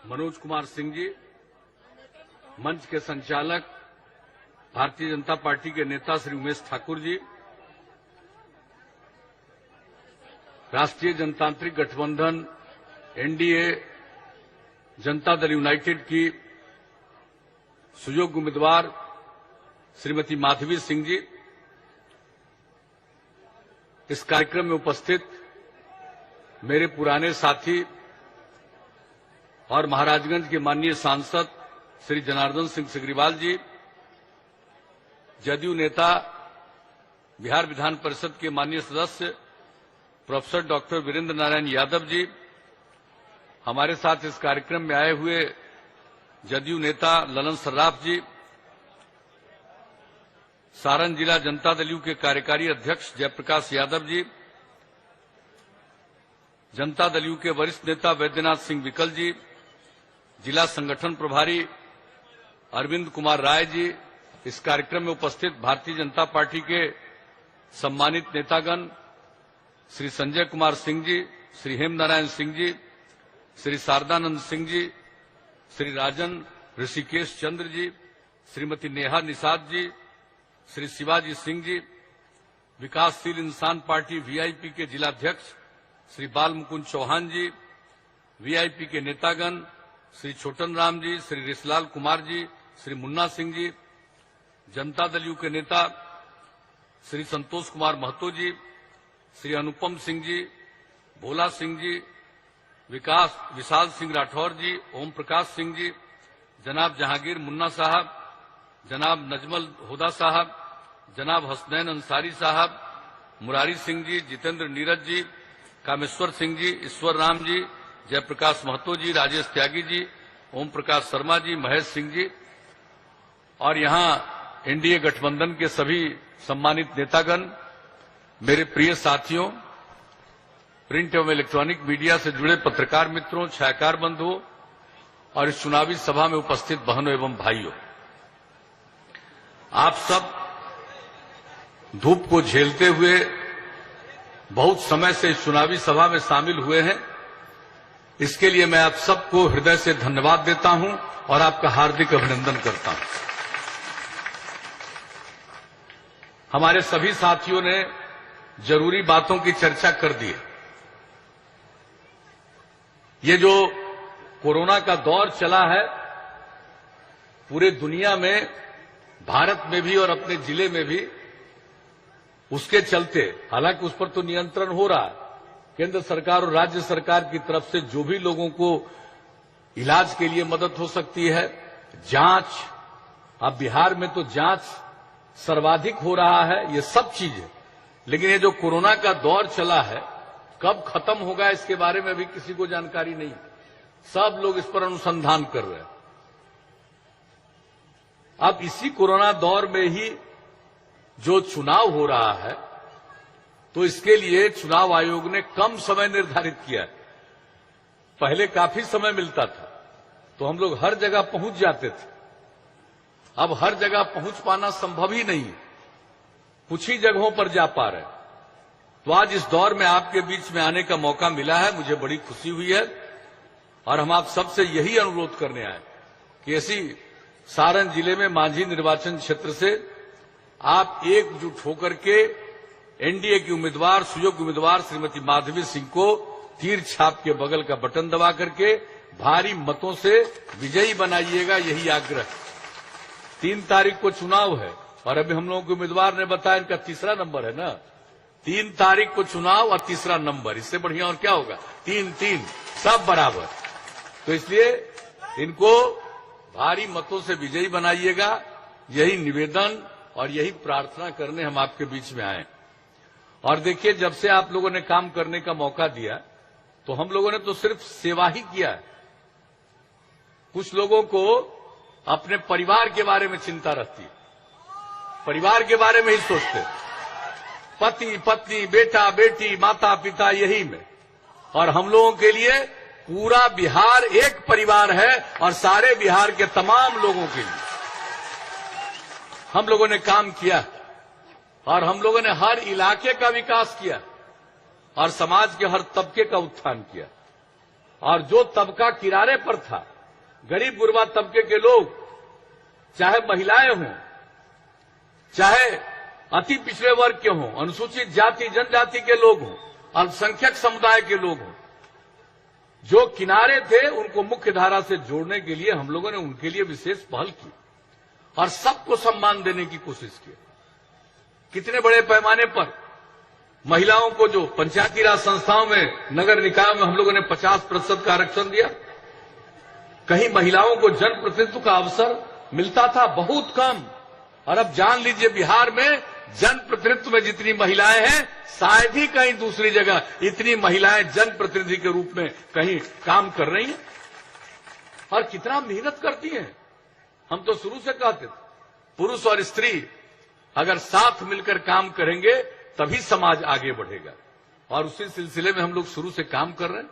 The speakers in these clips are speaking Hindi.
मनोज कुमार सिंह जी, मंच के संचालक भारतीय जनता पार्टी के नेता श्री उमेश ठाकुर जी, राष्ट्रीय जनतांत्रिक गठबंधन एनडीए जनता दल यूनाइटेड की सुयोग्य उम्मीदवार श्रीमती माधवी सिंह जी, इस कार्यक्रम में उपस्थित मेरे पुराने साथी और महाराजगंज के माननीय सांसद श्री जनार्दन सिंह सिग्रीवाल जी, जदयू नेता बिहार विधान परिषद के माननीय सदस्य प्रोफेसर डॉक्टर वीरेंद्र नारायण यादव जी, हमारे साथ इस कार्यक्रम में आए हुए जदयू नेता ललन सर्राफ जी, सारण जिला जनता दल यू के कार्यकारी अध्यक्ष जयप्रकाश यादव जी, जनता दल यू के वरिष्ठ नेता वैद्यनाथ सिंह विकल जी, जिला संगठन प्रभारी अरविंद कुमार राय जी, इस कार्यक्रम में उपस्थित भारतीय जनता पार्टी के सम्मानित नेतागण श्री संजय कुमार सिंह जी, श्री हेमनारायण सिंह जी, श्री शारदानंद सिंह जी, श्री राजन ऋषिकेश चंद्र जी, श्रीमती नेहा निषाद जी, श्री शिवाजी सिंह जी, विकासशील इंसान पार्टी वीआईपी के जिलाध्यक्ष श्री बाल मुकुंद चौहान जी, वीआईपी के नेतागण श्री छोटन राम जी, श्री रिसलाल कुमार जी, श्री मुन्ना सिंह जी, जनता दल यू के नेता श्री संतोष कुमार महतो जी, श्री अनुपम सिंह जी, भोला सिंह जी, विशाल सिंह राठौर जी, ओम प्रकाश सिंह जी, जनाब जहांगीर मुन्ना साहब, जनाब नजमल हुदा साहब, जनाब हसनैन अंसारी साहब, मुरारी सिंह जी, जितेंद्र नीरज जी, कामेश्वर सिंह जी, ईश्वर राम जी, जयप्रकाश महतो जी, राजेश त्यागी जी, ओम प्रकाश शर्मा जी, महेश सिंह जी, और यहां एनडीए गठबंधन के सभी सम्मानित नेतागण, मेरे प्रिय साथियों, प्रिंट एवं इलेक्ट्रॉनिक मीडिया से जुड़े पत्रकार मित्रों, छायाकार बंधुओं और इस चुनावी सभा में उपस्थित बहनों एवं भाइयों, आप सब धूप को झेलते हुए बहुत समय से इस चुनावी सभा में शामिल हुए हैं। इसके लिए मैं आप सबको हृदय से धन्यवाद देता हूं और आपका हार्दिक अभिनंदन करता हूं। हमारे सभी साथियों ने जरूरी बातों की चर्चा कर दी है। ये जो कोरोना का दौर चला है, पूरे दुनिया में, भारत में भी और अपने जिले में भी, उसके चलते, हालांकि उस पर तो नियंत्रण हो रहा है, केंद्र सरकार और राज्य सरकार की तरफ से जो भी लोगों को इलाज के लिए मदद हो सकती है, जांच, अब बिहार में तो जांच सर्वाधिक हो रहा है, ये सब चीजें, लेकिन ये जो कोरोना का दौर चला है, कब खत्म होगा इसके बारे में भी किसी को जानकारी नहीं। सब लोग इस पर अनुसंधान कर रहे हैं। अब इसी कोरोना दौर में ही जो चुनाव हो रहा है, तो इसके लिए चुनाव आयोग ने कम समय निर्धारित किया है। पहले काफी समय मिलता था तो हम लोग हर जगह पहुंच जाते थे। अब हर जगह पहुंच पाना संभव ही नहीं, कुछ ही जगहों पर जा पा रहे। तो आज इस दौर में आपके बीच में आने का मौका मिला है, मुझे बड़ी खुशी हुई है और हम आप सबसे यही अनुरोध करने आए कि ऐसी सारण जिले में मांझी निर्वाचन क्षेत्र से आप एकजुट होकर के एनडीए की उम्मीदवार, सुयोग्य उम्मीदवार श्रीमती माधवी सिंह को तीर छाप के बगल का बटन दबा करके भारी मतों से विजयी बनाइएगा, यही आग्रह। 3 तारीख को चुनाव है और अभी हम लोगों के उम्मीदवार ने बताया इनका तीसरा नंबर है ना। 3 तारीख को चुनाव और तीसरा नंबर, इससे बढ़िया और क्या होगा। 3-3 सब बराबर। तो इसलिए इनको भारी मतों से विजयी बनाइएगा, यही निवेदन और यही प्रार्थना करने हम आपके बीच में आए। और देखिए, जब से आप लोगों ने काम करने का मौका दिया तो हम लोगों ने तो सिर्फ सेवा ही किया है। कुछ लोगों को अपने परिवार के बारे में चिंता रहती है, परिवार के बारे में ही सोचते, पति पत्नी, बेटा बेटी, माता पिता, यही में। और हम लोगों के लिए पूरा बिहार एक परिवार है और सारे बिहार के तमाम लोगों के लिए हम लोगों ने काम किया और हम लोगों ने हर इलाके का विकास किया और समाज के हर तबके का उत्थान किया। और जो तबका किनारे पर था गरीब गुरबा तबके के लोग, चाहे महिलाएं हों, चाहे अति पिछड़े वर्ग के हों, अनुसूचित जाति जनजाति के लोग हों, अल्पसंख्यक समुदाय के लोग हों, जो किनारे थे उनको मुख्य धारा से जोड़ने के लिए हम लोगों ने उनके लिए विशेष पहल की और सबको सम्मान देने की कोशिश की। कितने बड़े पैमाने पर महिलाओं को जो पंचायती राज संस्थाओं में, नगर निकायों में हम लोगों ने 50% का आरक्षण दिया। कहीं महिलाओं को जनप्रतिनिधित्व का अवसर मिलता था बहुत कम, और अब जान लीजिए बिहार में जनप्रतिनिधित्व में जितनी महिलाएं हैं शायद ही कहीं दूसरी जगह इतनी महिलाएं जनप्रतिनिधि के रूप में कहीं काम कर रही हैं। और कितना मेहनत करती हैं। हम तो शुरू से कहते थे पुरुष और स्त्री अगर साथ मिलकर काम करेंगे तभी समाज आगे बढ़ेगा, और उसी सिलसिले में हम लोग शुरू से काम कर रहे हैं।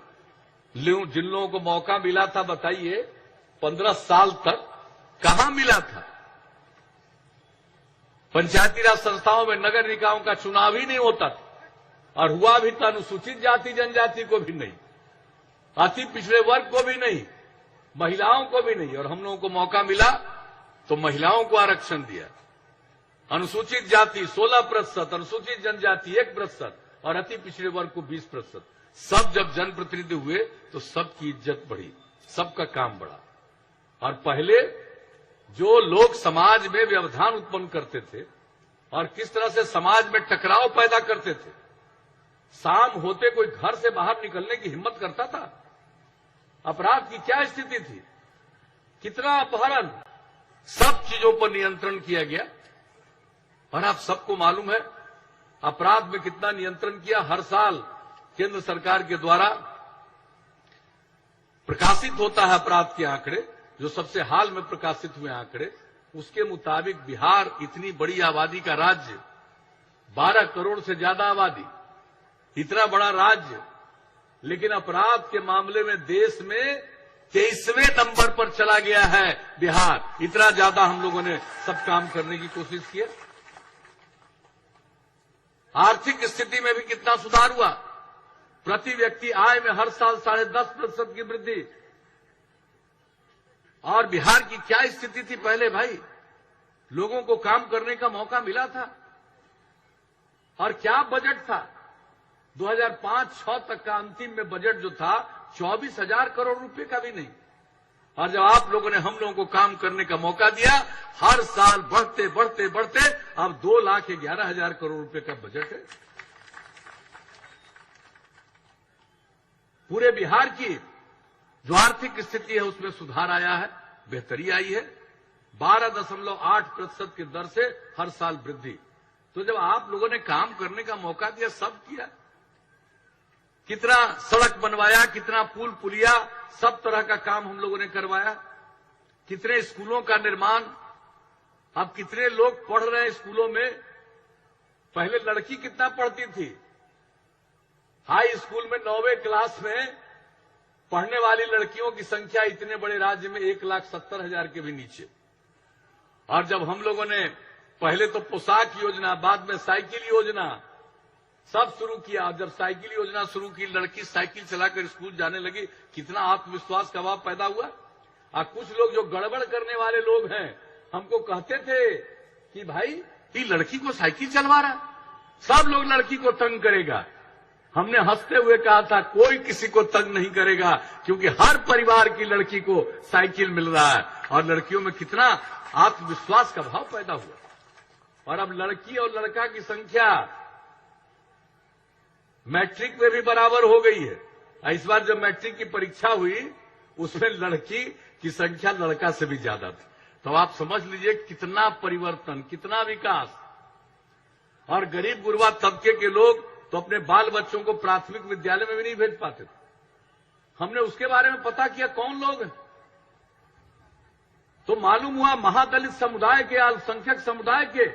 जिन लोगों को मौका मिला था बताइए 15 साल तक कहां मिला था। पंचायती राज संस्थाओं में, नगर निकायों का चुनाव ही नहीं होता था, और हुआ भी तो अनुसूचित जाति जनजाति को भी नहीं, अति पिछड़े वर्ग को भी नहीं, महिलाओं को भी नहीं। और हम लोगों को मौका मिला तो महिलाओं को आरक्षण दिया। अनुसूचित जाति 16%, अनुसूचित जनजाति 1% और अति पिछड़े वर्ग को 20%। सब जब जनप्रतिनिधि हुए तो सबकी इज्जत बढ़ी, सबका काम बढ़ा। और पहले जो लोग समाज में व्यवधान उत्पन्न करते थे और किस तरह से समाज में टकराव पैदा करते थे, शाम होते कोई घर से बाहर निकलने की हिम्मत करता था? अपराध की क्या स्थिति थी, कितना अपहरण, सब चीजों पर नियंत्रण किया गया। और आप सबको मालूम है अपराध में कितना नियंत्रण किया। हर साल केंद्र सरकार के द्वारा प्रकाशित होता है अपराध के आंकड़े, जो सबसे हाल में प्रकाशित हुए आंकड़े, उसके मुताबिक बिहार इतनी बड़ी आबादी का राज्य, 12 करोड़ से ज्यादा आबादी, इतना बड़ा राज्य, लेकिन अपराध के मामले में देश में 23वें नंबर पर चला गया है बिहार। इतना ज्यादा हम लोगों ने सब काम करने की कोशिश की। आर्थिक स्थिति में भी कितना सुधार हुआ। प्रति व्यक्ति आय में हर साल 10.5% की वृद्धि। और बिहार की क्या स्थिति थी पहले भाई, लोगों को काम करने का मौका मिला था। और क्या बजट था 2005-06 तक का अंतिम में बजट जो था 24,000 करोड़ रुपए का भी नहीं। और जब आप लोगों ने हम लोगों को काम करने का मौका दिया, हर साल बढ़ते बढ़ते बढ़ते अब 2,11,000 करोड़ रुपए का बजट है। पूरे बिहार की जो आर्थिक स्थिति है उसमें सुधार आया है, बेहतरी आई है। 12.8% की दर से हर साल वृद्धि। तो जब आप लोगों ने काम करने का मौका दिया, सब किया। कितना सड़क बनवाया, कितना पुल पुलिया, सब तरह का काम हम लोगों ने करवाया। कितने स्कूलों का निर्माण, अब कितने लोग पढ़ रहे हैं स्कूलों में। पहले लड़की कितना पढ़ती थी, हाई स्कूल में 9वीं क्लास में पढ़ने वाली लड़कियों की संख्या इतने बड़े राज्य में 1,70,000 के भी नीचे। और जब हम लोगों ने पहले तो पोशाक योजना, बाद में साइकिल योजना सब शुरू किया। जब साइकिल योजना शुरू की, लड़की साइकिल चलाकर स्कूल जाने लगी, कितना आत्मविश्वास का भाव पैदा हुआ। और कुछ लोग जो गड़बड़ करने वाले लोग हैं हमको कहते थे कि भाई ये लड़की को साइकिल चलवा रहा, सब लोग लड़की को तंग करेगा। हमने हंसते हुए कहा था कोई किसी को तंग नहीं करेगा, क्योंकि हर परिवार की लड़की को साइकिल मिल रहा है। और लड़कियों में कितना आत्मविश्वास का भाव पैदा हुआ। और अब लड़की और लड़का की संख्या मैट्रिक में भी बराबर हो गई है। इस बार जब मैट्रिक की परीक्षा हुई उसमें लड़की की संख्या लड़का से भी ज्यादा थी। तो आप समझ लीजिए कितना परिवर्तन, कितना विकास। और गरीब गुरबा तबके के लोग तो अपने बाल बच्चों को प्राथमिक विद्यालय में भी नहीं भेज पाते थे। हमने उसके बारे में पता किया कौन लोग हैं, तो मालूम हुआ महादलित समुदाय के, अल्पसंख्यक समुदाय के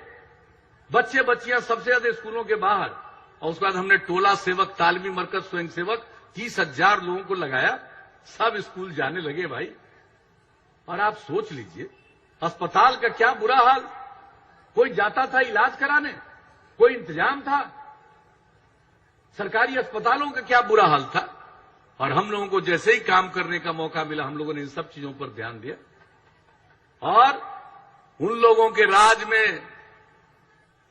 बच्चे बच्चियां सबसे ज्यादा स्कूलों के बाहर। और उसके बाद हमने टोला सेवक, तालमी मरकज स्वयं सेवक 30,000 लोगों को लगाया, सब स्कूल जाने लगे भाई। और आप सोच लीजिए अस्पताल का क्या बुरा हाल, कोई जाता था इलाज कराने, कोई इंतजाम था। सरकारी अस्पतालों का क्या बुरा हाल था। और हम लोगों को जैसे ही काम करने का मौका मिला हम लोगों ने इन सब चीजों पर ध्यान दिया। और उन लोगों के राज में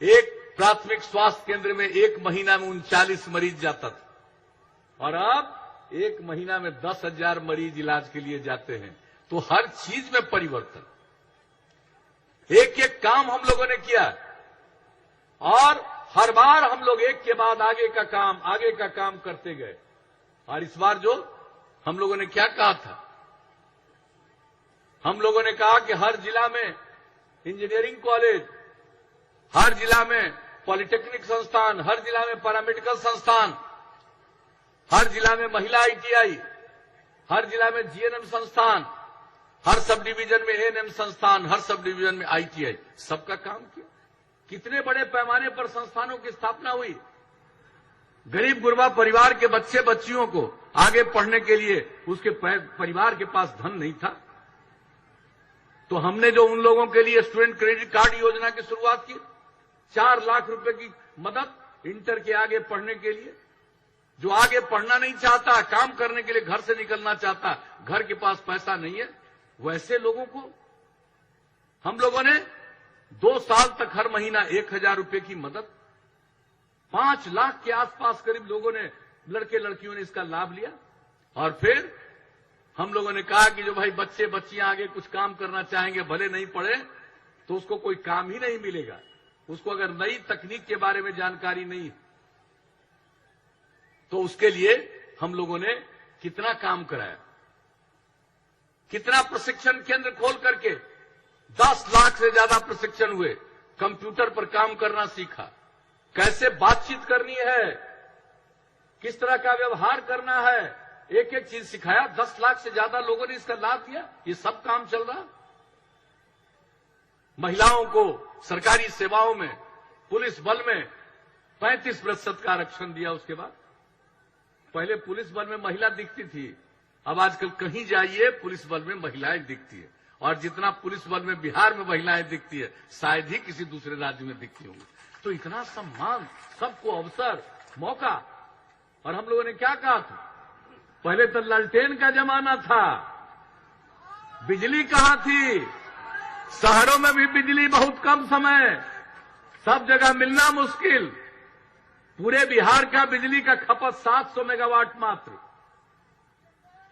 एक प्राथमिक स्वास्थ्य केंद्र में एक महीना में 39 मरीज जाता था, और अब एक महीना में 10,000 मरीज इलाज के लिए जाते हैं। तो हर चीज में परिवर्तन, एक एक काम हम लोगों ने किया, और हर बार हम लोग एक के बाद आगे का काम करते गए। और इस बार जो हम लोगों ने क्या कहा था, हम लोगों ने कहा कि हर जिला में इंजीनियरिंग कॉलेज, हर जिला में पॉलिटेक्निक संस्थान, हर जिला में पैरामेडिकल संस्थान, हर जिला में महिला आईटीआई, हर जिला में जीएनएम संस्थान, हर सब डिवीजन में एएनएम संस्थान, हर सब डिवीजन में आईटीआई, सबका काम किया। कितने बड़े पैमाने पर संस्थानों की स्थापना हुई। गरीब गुरबा परिवार के बच्चे बच्चियों को आगे पढ़ने के लिए उसके परिवार के पास धन नहीं था, तो हमने जो उन लोगों के लिए स्टूडेंट क्रेडिट कार्ड योजना की शुरुआत की, 4 लाख रुपए की मदद इंटर के आगे पढ़ने के लिए। जो आगे पढ़ना नहीं चाहता, काम करने के लिए घर से निकलना चाहता, घर के पास पैसा नहीं है, वैसे लोगों को हम लोगों ने 2 साल तक हर महीना 1,000 रुपए की मदद, 5 लाख के आसपास करीब लोगों ने, लड़के लड़कियों ने इसका लाभ लिया। और फिर हम लोगों ने कहा कि जो भाई बच्चे बच्चियां आगे कुछ काम करना चाहेंगे, भले नहीं पढ़े तो उसको कोई काम ही नहीं मिलेगा, उसको अगर नई तकनीक के बारे में जानकारी नहीं, तो उसके लिए हम लोगों ने कितना काम कराया, कितना प्रशिक्षण केंद्र खोल करके 10 लाख से ज्यादा प्रशिक्षण हुए, कंप्यूटर पर काम करना सीखा, कैसे बातचीत करनी है, किस तरह का व्यवहार करना है, एक एक चीज सिखाया। 10 लाख से ज्यादा लोगों ने इसका लाभ दिया। ये सब काम चल रहा। महिलाओं को सरकारी सेवाओं में, पुलिस बल में 35% का आरक्षण दिया। उसके बाद पहले पुलिस बल में महिला दिखती थी, अब आजकल कहीं जाइए पुलिस बल में महिलाएं दिखती है, और जितना पुलिस बल में बिहार में महिलाएं दिखती है शायद ही किसी दूसरे राज्य में दिखती होंगी। तो इतना सम्मान, सबको अवसर, मौका। और हम लोगों ने क्या कहा था, पहले तो लालटेन का जमाना था, बिजली कहां थी, शहरों में भी बिजली बहुत कम समय, सब जगह मिलना मुश्किल। पूरे बिहार का बिजली का खपत 700 मेगावाट मात्र।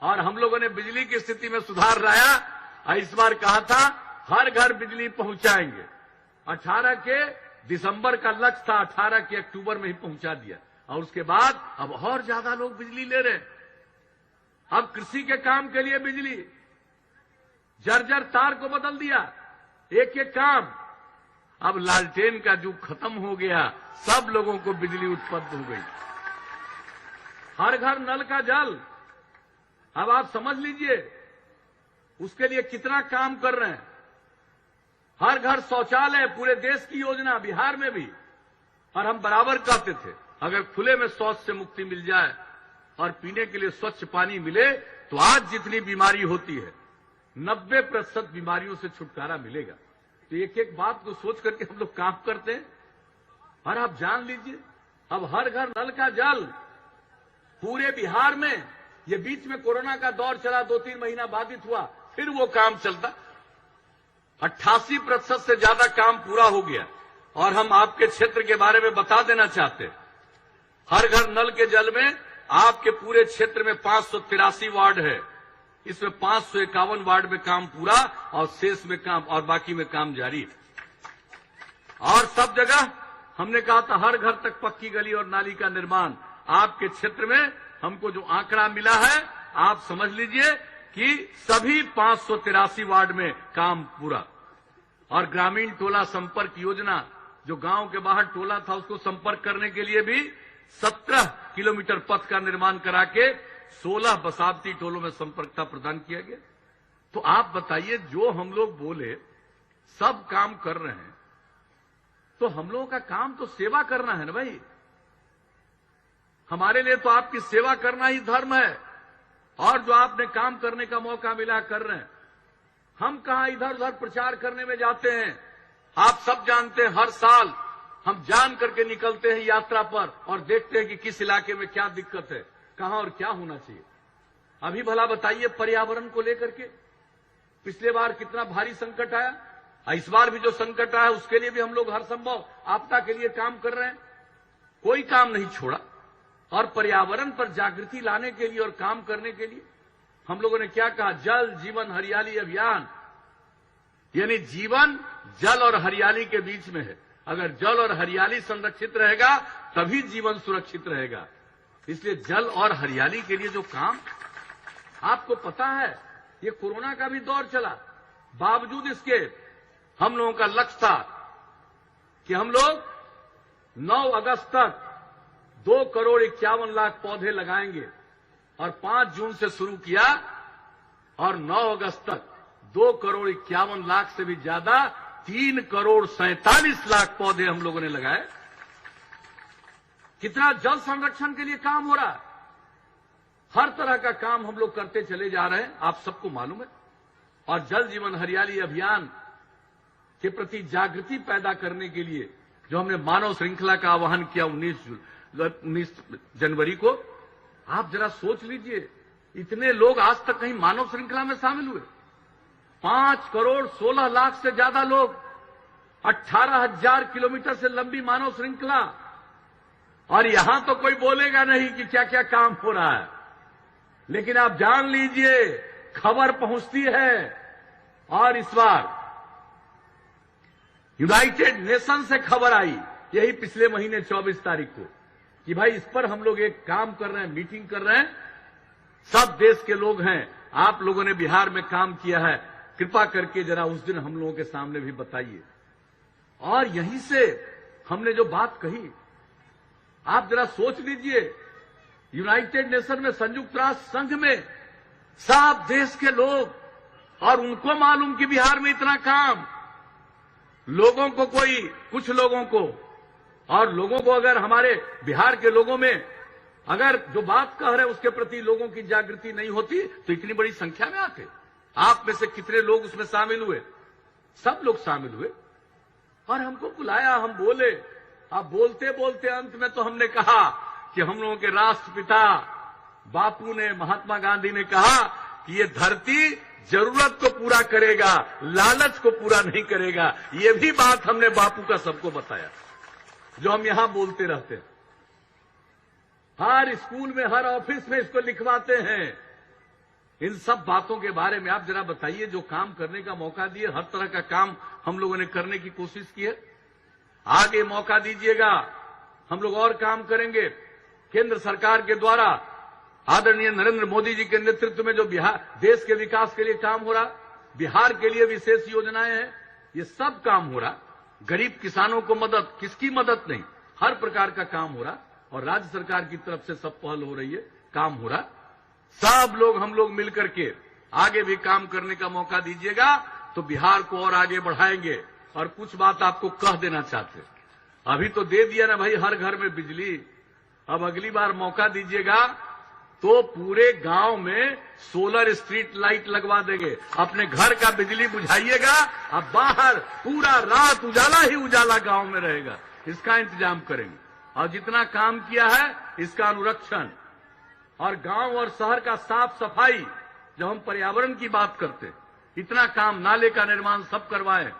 और हम लोगों ने बिजली की स्थिति में सुधार लाया, और इस बार कहा था हर घर बिजली पहुंचाएंगे। 18 के दिसंबर का लक्ष्य था, 18 के अक्टूबर में ही पहुंचा दिया। और उसके बाद अब और ज्यादा लोग बिजली ले रहे हैं। अब कृषि के काम के लिए बिजली, जर्जर तार को बदल दिया, एक एक काम। अब लालटेन का युग खत्म हो गया, सब लोगों को बिजली उत्पन्न हो गई। हर घर नल का जल। अब आप समझ लीजिए उसके लिए कितना काम कर रहे हैं। हर घर शौचालय, पूरे देश की योजना, बिहार में भी। और हम बराबर कहते थे अगर खुले में शौच से मुक्ति मिल जाए और पीने के लिए स्वच्छ पानी मिले तो आज जितनी बीमारी होती है 90% बीमारियों से छुटकारा मिलेगा। तो एक एक बात को सोच करके हम लोग काम करते हैं। और आप जान लीजिए अब हर घर नल का जल पूरे बिहार में। ये बीच में कोरोना का दौर चला, 2-3 महीना बाधित हुआ, फिर वो काम चलता। 88% से ज्यादा काम पूरा हो गया। और हम आपके क्षेत्र के बारे में बता देना चाहते हैं, हर घर नल के जल में आपके पूरे क्षेत्र में 583 वार्ड है, इसमें 551 वार्ड में काम पूरा और शेष में काम और बाकी में काम जारी है। और सब जगह हमने कहा था हर घर तक पक्की गली और नाली का निर्माण। आपके क्षेत्र में हमको जो आंकड़ा मिला है आप समझ लीजिए कि सभी 583 वार्ड में काम पूरा। और ग्रामीण टोला संपर्क योजना, जो गांव के बाहर टोला था उसको संपर्क करने के लिए भी 17 किलोमीटर पथ का निर्माण करा के 16 बसावती टोलों में संपर्कता प्रदान किया गया। तो आप बताइए जो हम लोग बोले सब काम कर रहे हैं, तो हम लोगों का काम तो सेवा करना है ना भाई। हमारे लिए तो आपकी सेवा करना ही धर्म है। और जो आपने काम करने का मौका मिला कर रहे हैं। हम कहां इधर उधर प्रचार करने में जाते हैं। आप सब जानते हैं हर साल हम जान करके निकलते हैं यात्रा पर और देखते हैं कि किस इलाके में क्या दिक्कत है, कहां और क्या होना चाहिए। अभी भला बताइए पर्यावरण को लेकर के पिछले बार कितना भारी संकट आया, इस बार भी जो संकट आया उसके लिए भी हम लोग हर संभव आपदा के लिए काम कर रहे हैं, कोई काम नहीं छोड़ा। और पर्यावरण पर जागृति लाने के लिए और काम करने के लिए हम लोगों ने क्या कहा, जल जीवन हरियाली अभियान, यानी जीवन जल और हरियाली के बीच में है। अगर जल और हरियाली संरक्षित रहेगा तभी जीवन सुरक्षित रहेगा। इसलिए जल और हरियाली के लिए जो काम, आपको पता है ये कोरोना का भी दौर चला, बावजूद इसके हम लोगों का लक्ष्य था कि हम लोग 9 अगस्त तक 2,51,00,000 पौधे लगाएंगे और 5 जून से शुरू किया और 9 अगस्त तक 2,51,00,000 से भी ज्यादा 3,47,00,000 पौधे हम लोगों ने लगाए। कितना जल संरक्षण के लिए काम हो रहा है, हर तरह का काम हम लोग करते चले जा रहे हैं, आप सबको मालूम है। और जल जीवन हरियाली अभियान के प्रति जागृति पैदा करने के लिए जो हमने मानव श्रृंखला का आह्वान किया 19 जनवरी को, आप जरा सोच लीजिए इतने लोग आज तक कहीं मानव श्रृंखला में शामिल हुए। 5,16,00,000 से ज्यादा लोग, 18,000 किलोमीटर से लंबी मानव श्रृंखला, और यहां तो कोई बोलेगा नहीं कि क्या क्या काम हो रहा है, लेकिन आप जान लीजिए खबर पहुंचती है। और इस बार यूनाइटेड नेशन से खबर आई, यही पिछले महीने 24 तारीख को, कि भाई इस पर हम लोग एक काम कर रहे हैं, मीटिंग कर रहे हैं, सब देश के लोग हैं, आप लोगों ने बिहार में काम किया है, कृपा करके जरा उस दिन हम लोगों के सामने भी बताइए। और यहीं से हमने जो बात कही, आप जरा सोच लीजिए, यूनाइटेड नेशन में, संयुक्त राष्ट्र संघ में सब देश के लोग, और उनको मालूम कि बिहार में इतना काम, लोगों को कोई, कुछ लोगों को, और लोगों को अगर हमारे बिहार के लोगों में अगर जो बात कह रहे उसके प्रति लोगों की जागृति नहीं होती तो इतनी बड़ी संख्या में आते। आप में से कितने लोग उसमें शामिल हुए? सब लोग शामिल हुए और हमको बुलाया, हम बोले। अब बोलते बोलते अंत में तो हमने कहा कि हम लोगों के राष्ट्रपिता बापू ने, महात्मा गांधी ने कहा कि ये धरती जरूरत को पूरा करेगा, लालच को पूरा नहीं करेगा। ये भी बात हमने बापू का सबको बताया, जो हम यहां बोलते रहते हैं, हर स्कूल में, हर ऑफिस में इसको लिखवाते हैं। इन सब बातों के बारे में आप जरा बताइए, जो काम करने का मौका दिए, हर तरह का काम हम लोगों ने करने की कोशिश की है। आगे मौका दीजिएगा, हम लोग और काम करेंगे। केंद्र सरकार के द्वारा आदरणीय नरेंद्र मोदी जी के नेतृत्व में जो बिहार, देश के विकास के लिए काम हो रहा, बिहार के लिए विशेष योजनाएं हैं, ये सब काम हो रहा। गरीब किसानों को मदद, किसकी मदद नहीं, हर प्रकार का काम हो रहा। और राज्य सरकार की तरफ से सब पहल हो रही है, काम हो रहा। सब लोग, हम लोग मिलकर के आगे भी काम करने का मौका दीजिएगा तो बिहार को और आगे बढ़ाएंगे। और कुछ बात आपको कह देना चाहते, अभी तो दे दिया ना भाई हर घर में बिजली, अब अगली बार मौका दीजिएगा तो पूरे गांव में सोलर स्ट्रीट लाइट लगवा देंगे। अपने घर का बिजली बुझाइएगा, अब बाहर पूरा रात उजाला ही उजाला गांव में रहेगा, इसका इंतजाम करेंगे। और जितना काम किया है इसका अनुरक्षण, और गांव और शहर का साफ सफाई, जब हम पर्यावरण की बात करते, इतना काम, नाले का निर्माण सब करवाएं।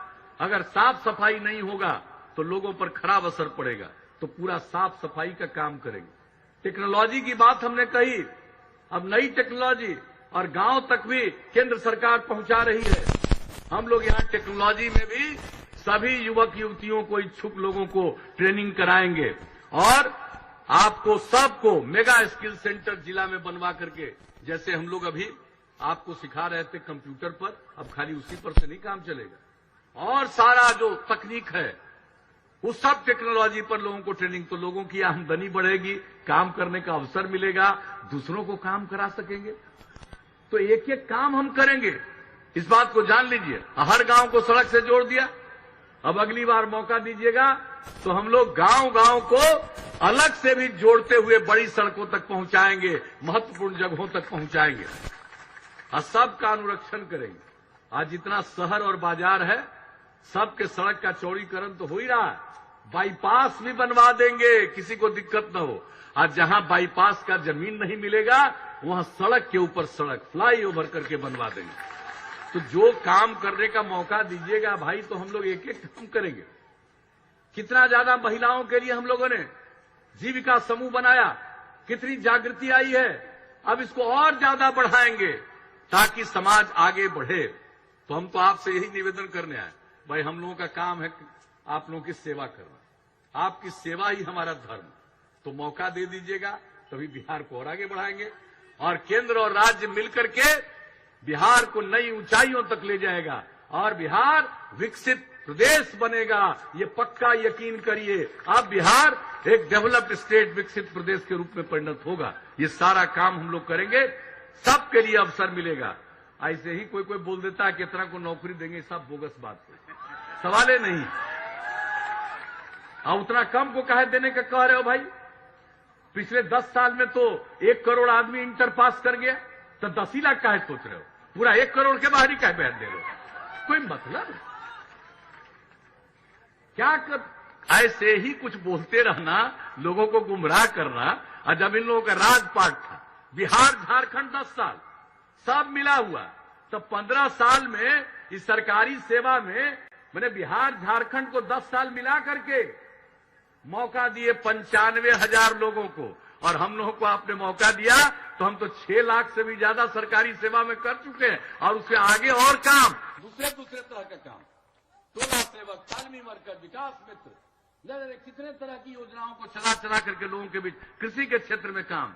अगर साफ सफाई नहीं होगा तो लोगों पर खराब असर पड़ेगा, तो पूरा साफ सफाई का काम करेंगे। टेक्नोलॉजी की बात हमने कही, अब नई टेक्नोलॉजी और गांव तक भी केंद्र सरकार पहुंचा रही है। हम लोग यहां टेक्नोलॉजी में भी सभी युवक युवतियों को, इच्छुक लोगों को ट्रेनिंग कराएंगे और आपको सबको मेगा स्किल सेंटर जिला में बनवा करके, जैसे हम लोग अभी आपको सिखा रहे थे कंप्यूटर पर, अब खाली उसी पर से नहीं काम चलेगा, और सारा जो तकनीक है उस सब टेक्नोलॉजी पर लोगों को ट्रेनिंग, तो लोगों की आमदनी बढ़ेगी, काम करने का अवसर मिलेगा, दूसरों को काम करा सकेंगे। तो एक एक काम हम करेंगे, इस बात को जान लीजिए। हर गांव को सड़क से जोड़ दिया, अब अगली बार मौका दीजिएगा तो हम लोग गांव गांव को अलग से भी जोड़ते हुए बड़ी सड़कों तक पहुंचाएंगे, महत्वपूर्ण जगहों तक पहुंचाएंगे और सबका अनुरक्षण करेंगे। आज जितना शहर और बाजार है, सबके सड़क का चौड़ीकरण तो हो ही रहा है, बाईपास भी बनवा देंगे, किसी को दिक्कत न हो। आज जहां बाईपास का जमीन नहीं मिलेगा वहां सड़क के ऊपर सड़क फ्लाईओवर करके बनवा देंगे। तो जो काम करने का मौका दीजिएगा भाई, तो हम लोग एक एक काम करेंगे। कितना ज्यादा महिलाओं के लिए हम लोगों ने जीविका समूह बनाया, कितनी जागृति आई है। अब इसको और ज्यादा बढ़ाएंगे ताकि समाज आगे बढ़े। तो हम तो आपसे यही निवेदन करने आए भाई, हम लोगों का काम है आप लोगों की सेवा करना, आपकी सेवा ही हमारा धर्म। तो मौका दे दीजिएगा, तभी बिहार को और आगे बढ़ाएंगे और केंद्र और राज्य मिलकर के बिहार को नई ऊंचाइयों तक ले जाएगा और बिहार विकसित प्रदेश बनेगा। ये पक्का यकीन करिए, अब बिहार एक डेवलप्ड स्टेट, विकसित प्रदेश के रूप में परिणत होगा। ये सारा काम हम लोग करेंगे, सबके लिए अवसर मिलेगा। ऐसे ही कोई कोई बोल देता है कितना को नौकरी देंगे, सब बोगस बात है, सवाल ही नहीं। अब उतना कम को कहे देने का कह रहे हो भाई? पिछले 10 साल में तो 1 करोड़ आदमी इंटर पास कर गया, तो 10 ही लाख काहे सोच रहे हो? पूरा 1 करोड़ के बाहर ही काहे बैठ दे रहे हो? कोई मतलब क्या कर? ऐसे ही कुछ बोलते रहना, लोगों को गुमराह करना। और जब इन लोगों का राजपाट था, बिहार झारखंड 10 साल सब मिला हुआ, तब 15 साल में इस सरकारी सेवा में मैंने बिहार झारखंड को 10 साल मिला करके मौका दिए 95,000 लोगों को। और हम लोगों को आपने मौका दिया तो हम तो 6 लाख से भी ज्यादा सरकारी सेवा में कर चुके हैं। और उससे आगे और काम, दूसरे तरह का काम, टोला सेवक, तालमी मरकज, विकास मित्र, कितने तरह की योजनाओं को चला करके लोगों के बीच, कृषि के क्षेत्र में काम,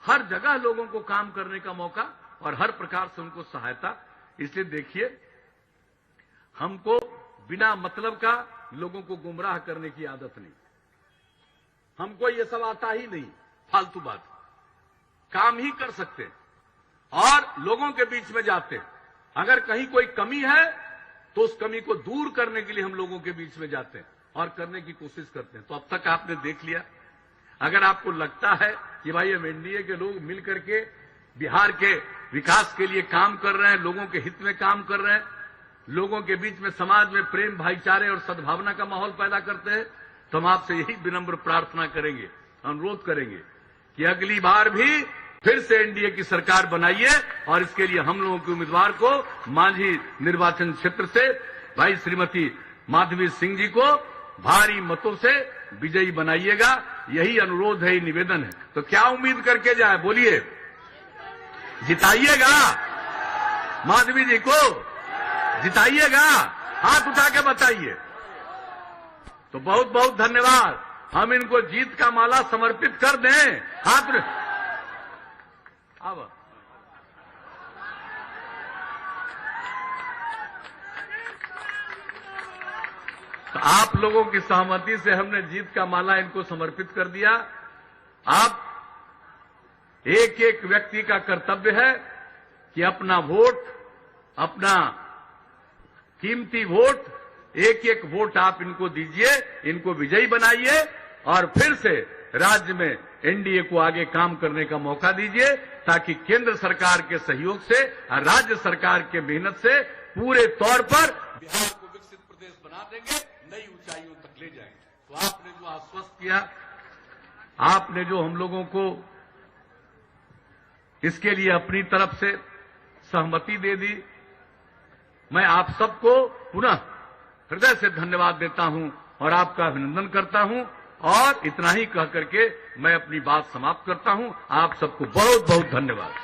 हर जगह लोगों को काम करने का मौका और हर प्रकार से उनको सहायता। इसलिए देखिए, हमको बिना मतलब का लोगों को गुमराह करने की आदत नहीं। हमको ये सब आता ही नहीं, फालतू बात। काम ही कर सकते और लोगों के बीच में जाते। अगर कहीं कोई कमी है तो उस कमी को दूर करने के लिए हम लोगों के बीच में जाते हैं और करने की कोशिश करते हैं। तो अब तक आपने देख लिया। अगर आपको लगता है कि भाई हम एनडीए के लोग मिलकर के बिहार के विकास के लिए काम कर रहे हैं, लोगों के हित में काम कर रहे हैं, लोगों के बीच में समाज में प्रेम, भाईचारे और सद्भावना का माहौल पैदा करते हैं, तो हम आपसे यही विनम्र प्रार्थना करेंगे, अनुरोध करेंगे कि अगली बार भी फिर से एनडीए की सरकार बनाइए। और इसके लिए हम लोगों के उम्मीदवार को मांझी निर्वाचन क्षेत्र से भाई श्रीमती माधवी सिंह जी को भारी मतों से विजयी बनाइएगा। यही अनुरोध है, निवेदन है। तो क्या उम्मीद करके जाए, बोलिए, जिताइएगा माधवी जी को, जिताइएगा, हाथ उठा के बताइए। तो बहुत बहुत धन्यवाद। हम इनको जीत का माला समर्पित कर दें। हाथ अब तो आप लोगों की सहमति से हमने जीत का माला इनको समर्पित कर दिया। अब एक एक व्यक्ति का कर्तव्य है कि अपना वोट, अपना कीमती वोट, एक एक वोट आप इनको दीजिए, इनको विजयी बनाइए और फिर से राज्य में एनडीए को आगे काम करने का मौका दीजिए, ताकि केंद्र सरकार के सहयोग से और राज्य सरकार के मेहनत से पूरे तौर पर बिहार को विकसित प्रदेश बना देंगे, नई ऊंचाइयों तक ले जाएंगे। तो आपने जो आश्वस्त किया, आपने जो हम लोगों को इसके लिए अपनी तरफ से सहमति दे दी, मैं आप सबको पुनः हृदय से धन्यवाद देता हूं और आपका अभिनंदन करता हूं। और इतना ही कह करके मैं अपनी बात समाप्त करता हूं। आप सबको बहुत बहुत धन्यवाद।